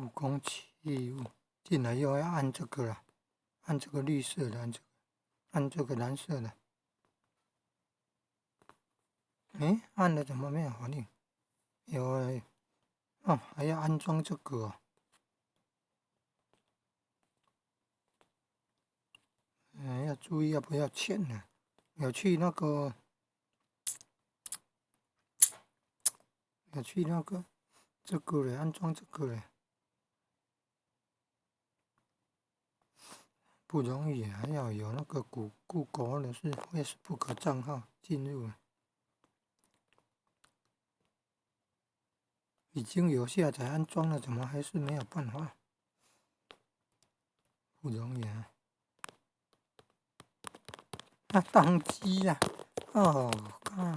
武功器物进来又要按这个了，按这个绿色的，按这个蓝色的。按了怎么没有反应？有还要安装这个哦。要注意要不要钱呢？有去那个这个嘞，安装这个嘞，不容易，还要有那个Google 或者是 Facebook 账号进入。已经有下载安装了，怎么还是没有办法？不容易啊！宕机了，看。